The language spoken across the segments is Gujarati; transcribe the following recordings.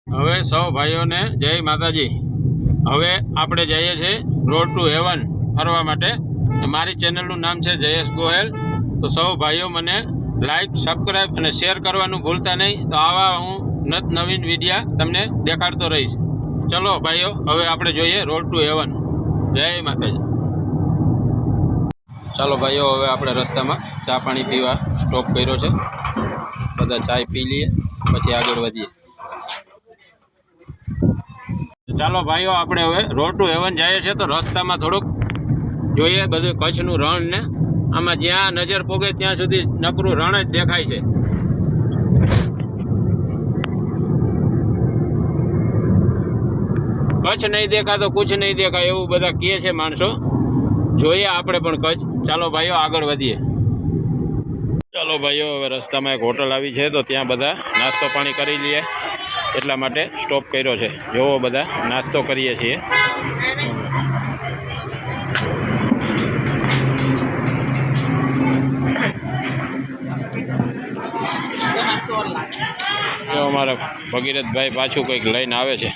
હવે સૌ ભાઈઓને જય માતાજી। હવે આપણે જઈએ છીએ રોડ ટુ હેવન ફરવા માટે। મારી ચેનલનું નામ છે જયેશ ગોહેલ। તો સૌ ભાઈઓ મને લાઈક, સબસ્ક્રાઈબ અને શેર કરવાનું ભૂલતા નહીં। તો આવા હું નવીન વિડીયા તમને દેખાડતો રહીશ। ચલો ભાઈઓ, હવે આપણે જોઈએ રોડ ટુ હેવન। જય માતાજી। ચાલો ભાઈઓ, હવે આપણે રસ્તામાં ચા પાણી પીવા સ્ટોપ કર્યો છે। બધા ચાય પી લઈએ પછી આગળ વધીએ। ચાલો ભાઈઓ, આપણે હવે રોડ ટુ હેવન જઈએ છીએ। તો રસ્તામાં થોડુંક જોઈએ બધું કચ્છનું રણ ને આમાં જ્યાં નજર પોગે ત્યાં સુધી નકરું રણ જ દેખાય છે। કચ્છ નહીં દેખા તો કુછ નહીં દેખાય એવું બધા કહે છે માણસો। જોઈએ આપણે પણ કચ્છ। ચાલો ભાઈઓ, આગળ વધીએ। ચાલો ભાઈઓ, હવે રસ્તામાં એક હોટલ આવી છે, તો ત્યાં બધા નાસ્તો પાણી કરી લઈએ એટલા માટે સ્ટોપ કર્યો છે। જોવો બધા નાસ્તો કરીએ છીએ। જો અમારા ભગીરથભાઈ પાછું કંઈક લઈને આવે છે।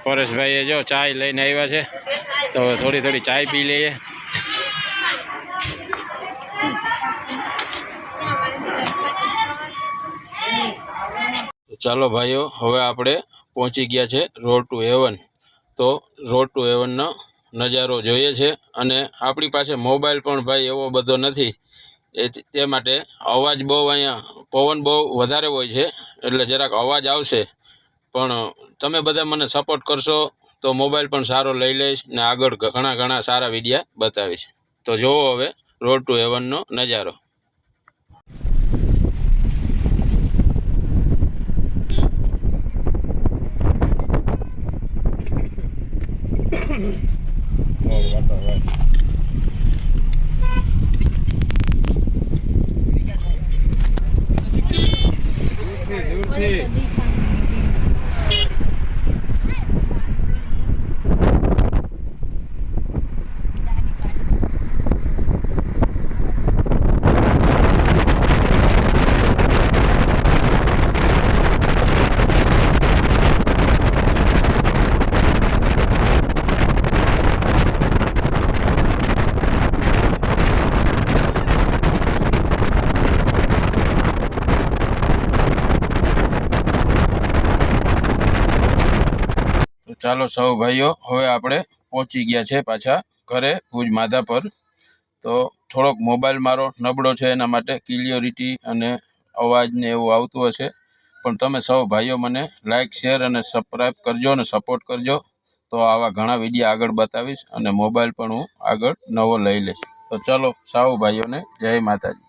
પરેશભાઈએ જો ચાય લઈને આવ્યા છે, તો થોડી ચાય પી લઈએ। ચાલો ભાઈઓ, હવે આપણે પહોંચી ગયા છે રોડ ટુ હેવન। તો રોડ ટુ હેવનનો નજારો જોઈએ છે, અને આપણી પાસે મોબાઈલ પણ ભાઈ એવો બધો નથી, તે માટે અવાજ બહુ અહીંયા પવન બહુ વધારે હોય છે, એટલે જરાક અવાજ આવશે। પણ તમે બધા મને સપોર્ટ કરશો તો મોબાઈલ પણ સારો લઈ લઈશ ને આગળ ઘણા સારા વિડીયા બતાવીશ। તો જોવો હવે રોડ ટુ હેવનનો નજારો। ચાલો સૌ ભાઈઓ, હવે આપણે પહોંચી ગયા છે પાછા ઘરે ભુજ માધાપર। તો થોડોક મોબાઈલ મારો નબળો છે, એના માટે ક્લિયરિટી અને અવાજને એવું આવતું હશે, પણ તમે સૌ ભાઈઓ મને લાઈક, શેર અને સબસ્ક્રાઈબ કરજો અને સપોર્ટ કરજો। તો આવા ઘણા વિડીયો આગળ બતાવીશ અને મોબાઈલ પણ હું આગળ નવો લઈ લઈશ। તો ચાલો સૌ ભાઈઓને જય માતાજી।